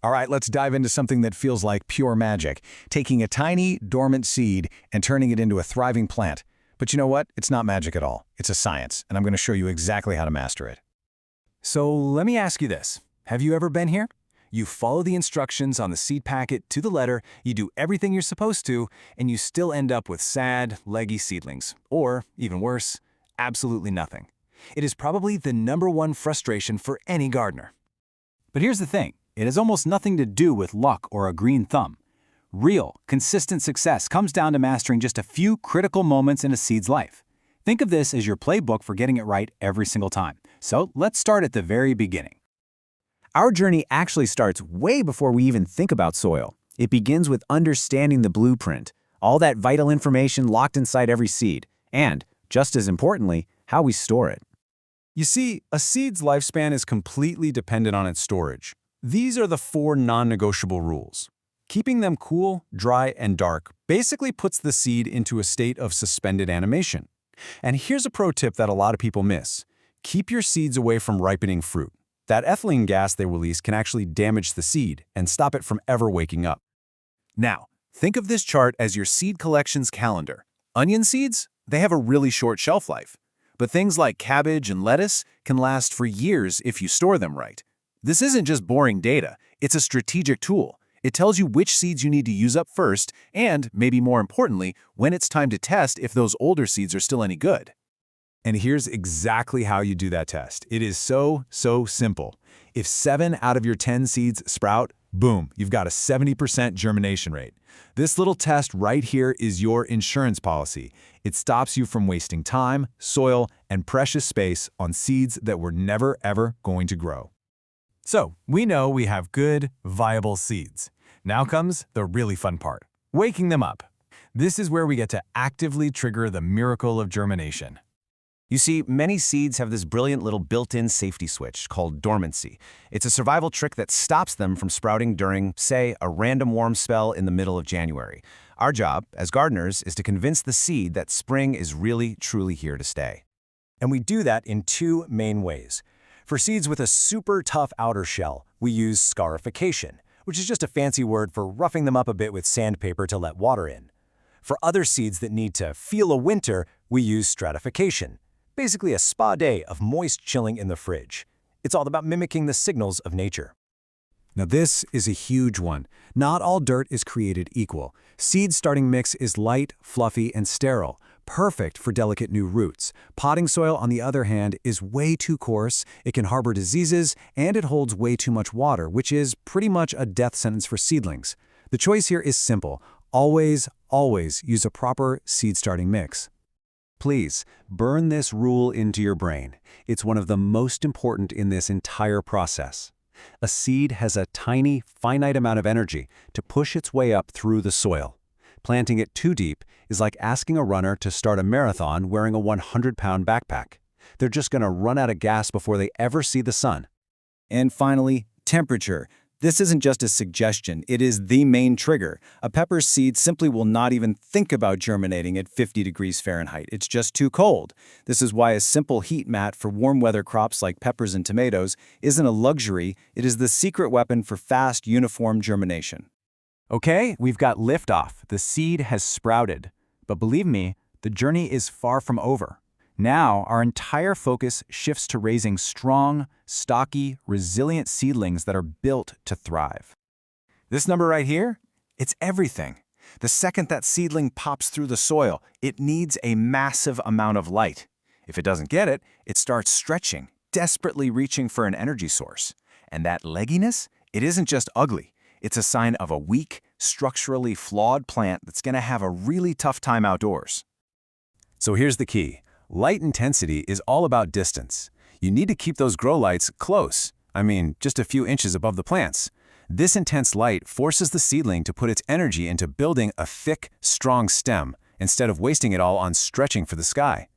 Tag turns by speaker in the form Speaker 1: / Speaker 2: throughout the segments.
Speaker 1: All right, let's dive into something that feels like pure magic, taking a tiny, dormant seed and turning it into a thriving plant. But you know what? It's not magic at all. It's a science, and I'm going to show you exactly how to master it.
Speaker 2: So let me ask you this. Have you ever been here? You follow the instructions on the seed packet to the letter, you do everything you're supposed to, and you still end up with sad, leggy seedlings. Or, even worse, absolutely nothing. It is probably the #1 frustration for any gardener. But here's the thing. It has almost nothing to do with luck or a green thumb. Real, consistent success comes down to mastering just a few critical moments in a seed's life. Think of this as your playbook for getting it right every single time. So let's start at the very beginning. Our journey actually starts way before we even think about soil. It begins with understanding the blueprint, all that vital information locked inside every seed, and, just as importantly, how we store it. You see, a seed's lifespan is completely dependent on its storage. These are the 4 non-negotiable rules. Keeping them cool, dry, and dark basically puts the seed into a state of suspended animation. And here's a pro tip that a lot of people miss. Keep your seeds away from ripening fruit. That ethylene gas they release can actually damage the seed and stop it from ever waking up. Now, think of this chart as your seed collections calendar. Onion seeds, they have a really short shelf life. But things like cabbage and lettuce can last for years if you store them right. This isn't just boring data, it's a strategic tool. It tells you which seeds you need to use up first and, maybe more importantly, when it's time to test if those older seeds are still any good. And here's exactly how you do that test. It is so simple. If 7 out of your 10 seeds sprout, boom, you've got a 70% germination rate. This little test right here is your insurance policy. It stops you from wasting time, soil, and precious space on seeds that were never ever going to grow. So, we know we have good, viable seeds. Now comes the really fun part, waking them up. This is where we get to actively trigger the miracle of germination. You see, many seeds have this brilliant little built-in safety switch called dormancy. It's a survival trick that stops them from sprouting during, say, a random warm spell in the middle of January. Our job, as gardeners, is to convince the seed that spring is really, truly here to stay. And we do that in 2 main ways. For seeds with a super tough outer shell, we use scarification, which is just a fancy word for roughing them up a bit with sandpaper to let water in. For other seeds that need to feel a winter, we use stratification, basically a spa day of moist chilling in the fridge. It's all about mimicking the signals of nature. Now this is a huge one. Not all dirt is created equal. Seed starting mix is light, fluffy, and sterile, perfect for delicate new roots. Potting soil, on the other hand, is way too coarse, it can harbor diseases, and it holds way too much water, which is pretty much a death sentence for seedlings. The choice here is simple. Always use a proper seed starting mix. Please, burn this rule into your brain. It's one of the most important in this entire process. A seed has a tiny, finite amount of energy to push its way up through the soil. Planting it too deep is like asking a runner to start a marathon wearing a 100-pound backpack. They're just going to run out of gas before they ever see the sun. And finally, temperature. This isn't just a suggestion, it is the main trigger. A pepper seed simply will not even think about germinating at 50 degrees Fahrenheit. It's just too cold. This is why a simple heat mat for warm weather crops like peppers and tomatoes isn't a luxury, it is the secret weapon for fast, uniform germination. Okay, we've got liftoff. The seed has sprouted. But believe me, the journey is far from over. Now, our entire focus shifts to raising strong, stocky, resilient seedlings that are built to thrive. This number right here, it's everything. The second that seedling pops through the soil, it needs a massive amount of light. If it doesn't get it, it starts stretching, desperately reaching for an energy source. And that legginess, it isn't just ugly. It's a sign of a weak, structurally flawed plant that's going to have a really tough time outdoors. So here's the key. Light intensity is all about distance. You need to keep those grow lights close. I mean, just a few inches above the plants. This intense light forces the seedling to put its energy into building a thick, strong stem instead of wasting it all on stretching for the sky.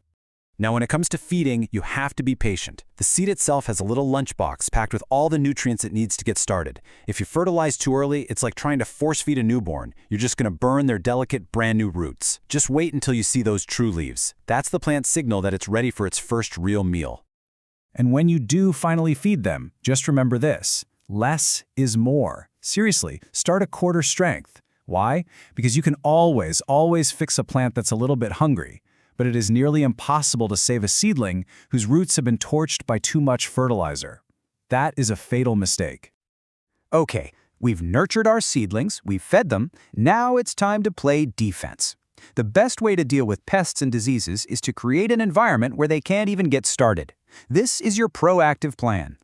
Speaker 2: Now, when it comes to feeding, you have to be patient. The seed itself has a little lunchbox packed with all the nutrients it needs to get started. If you fertilize too early, it's like trying to force feed a newborn. You're just going to burn their delicate, brand new roots. Just wait until you see those true leaves. That's the plant's signal that it's ready for its first real meal. And when you do finally feed them, just remember this. Less is more. Seriously, start a quarter strength. Why? Because you can always fix a plant that's a little bit hungry, but it is nearly impossible to save a seedling whose roots have been torched by too much fertilizer. That is a fatal mistake.
Speaker 3: Okay, we've nurtured our seedlings, we've fed them, now it's time to play defense. The best way to deal with pests and diseases is to create an environment where they can't even get started. This is your proactive plan.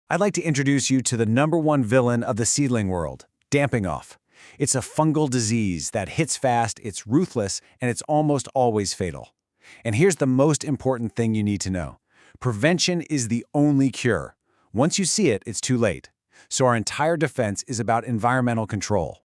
Speaker 1: I'd like to introduce you to the #1 villain of the seedling world, damping off. It's a fungal disease that hits fast, it's ruthless, and it's almost always fatal. And here's the most important thing you need to know. Prevention is the only cure. Once you see it, it's too late. So our entire defense is about environmental control.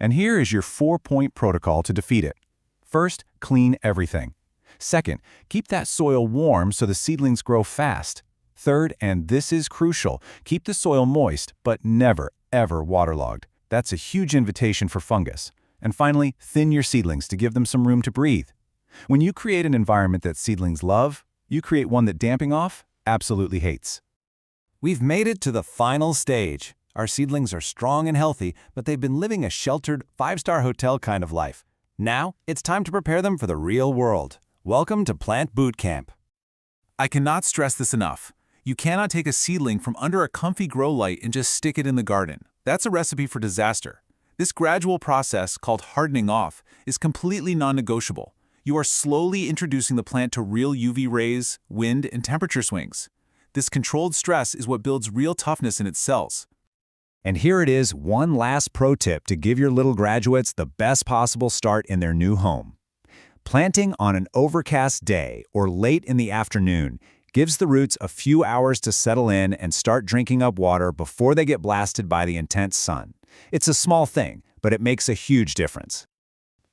Speaker 1: And here is your 4-point protocol to defeat it. First, clean everything. Second, keep that soil warm so the seedlings grow fast. Third, and this is crucial, keep the soil moist, but never, ever waterlogged. That's a huge invitation for fungus. And finally, thin your seedlings to give them some room to breathe. When you create an environment that seedlings love, you create one that damping off absolutely hates.
Speaker 2: We've made it to the final stage. Our seedlings are strong and healthy, but they've been living a sheltered, 5-star hotel kind of life. Now, it's time to prepare them for the real world. Welcome to Plant Boot Camp. I cannot stress this enough. You cannot take a seedling from under a comfy grow light and just stick it in the garden. That's a recipe for disaster. This gradual process, called hardening off, is completely non-negotiable. You are slowly introducing the plant to real UV rays, wind, and temperature swings. This controlled stress is what builds real toughness in its cells.
Speaker 1: And here it is, one last pro tip to give your little graduates the best possible start in their new home. Planting on an overcast day or late in the afternoon gives the roots a few hours to settle in and start drinking up water before they get blasted by the intense sun. It's a small thing, but it makes a huge difference.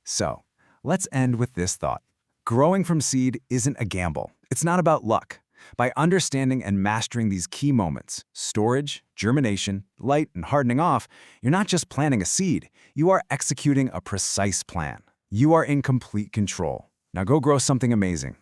Speaker 2: So, let's end with this thought. Growing from seed isn't a gamble. It's not about luck. By understanding and mastering these key moments, storage, germination, light, and hardening off, you're not just planting a seed, you are executing a precise plan. You are in complete control. Now go grow something amazing.